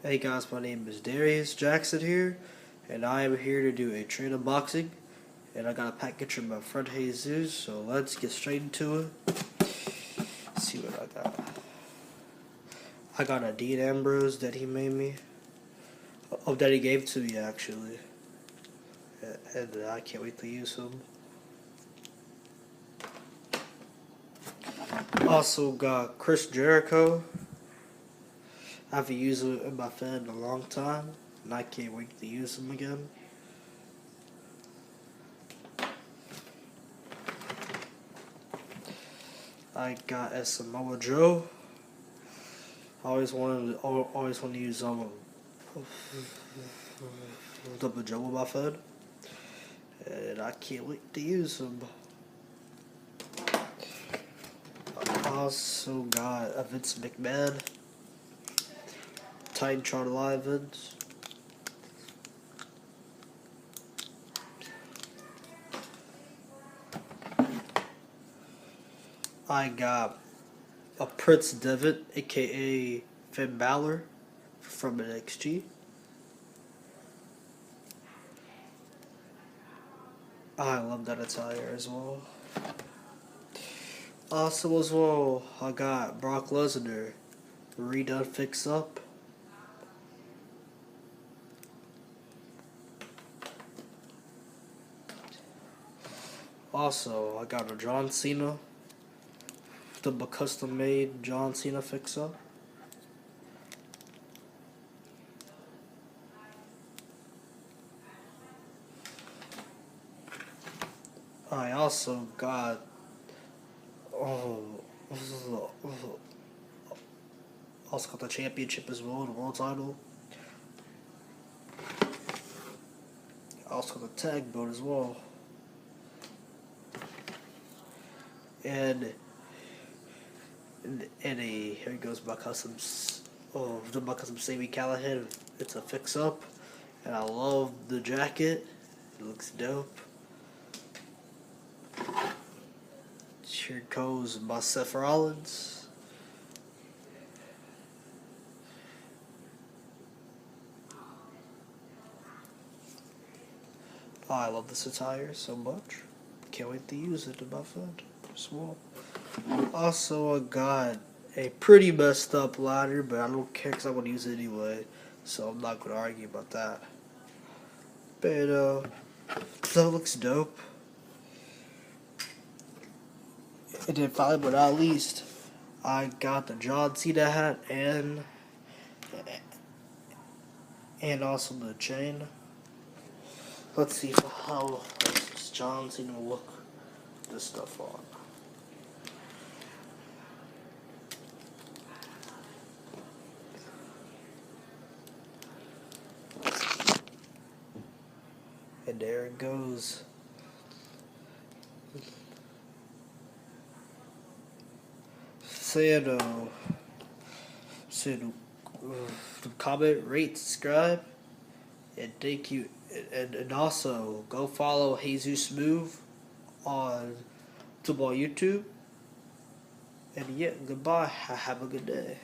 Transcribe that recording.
Hey guys, my name is Darius Jackson here, and I am here to do a trade unboxing. And I got a package from my friend Jesus, so let's get straight into it. Let's see what I got. I got a Dean Ambrose that he made me. Oh, that he gave to me actually. And I can't wait to use him. Also got Chris Jericho. I haven't used him in my fan in a long time, and I can't wait to use him again. I got a Samoa Joe. I always wanted to use Double Joe with my phone, and I can't wait to use him. I also got a Vince McMahon Titantron Live Vince. I got a Prince Devitt, aka Finn Balor, from NXT. I love that attire as well. Also as well, I got Brock Lesnar, redone fix up. Also, I got a John Cena, the custom made John Cena fix up. I also got the championship as well, the world title. I also got the tag belt as well. And here goes my customs. My custom Sammy Callahan. It's a fix up, and I love the jacket. It looks dope. Here goes my Seth Rollins. Oh, I love this attire so much. Can't wait to use it in my phone as well. Also, I got a pretty messed up ladder, but I don't care because I'm going to use it anyway. So I'm not going to argue about that. But, that looks dope. And then finally, but not least, I got the John Cena hat and also the chain. Let's see how does John Cena look with this stuff on. And there it goes. Comment, rate, subscribe, and thank you. And also go follow Jesus Move on YouTube. And yeah, goodbye. Have a good day.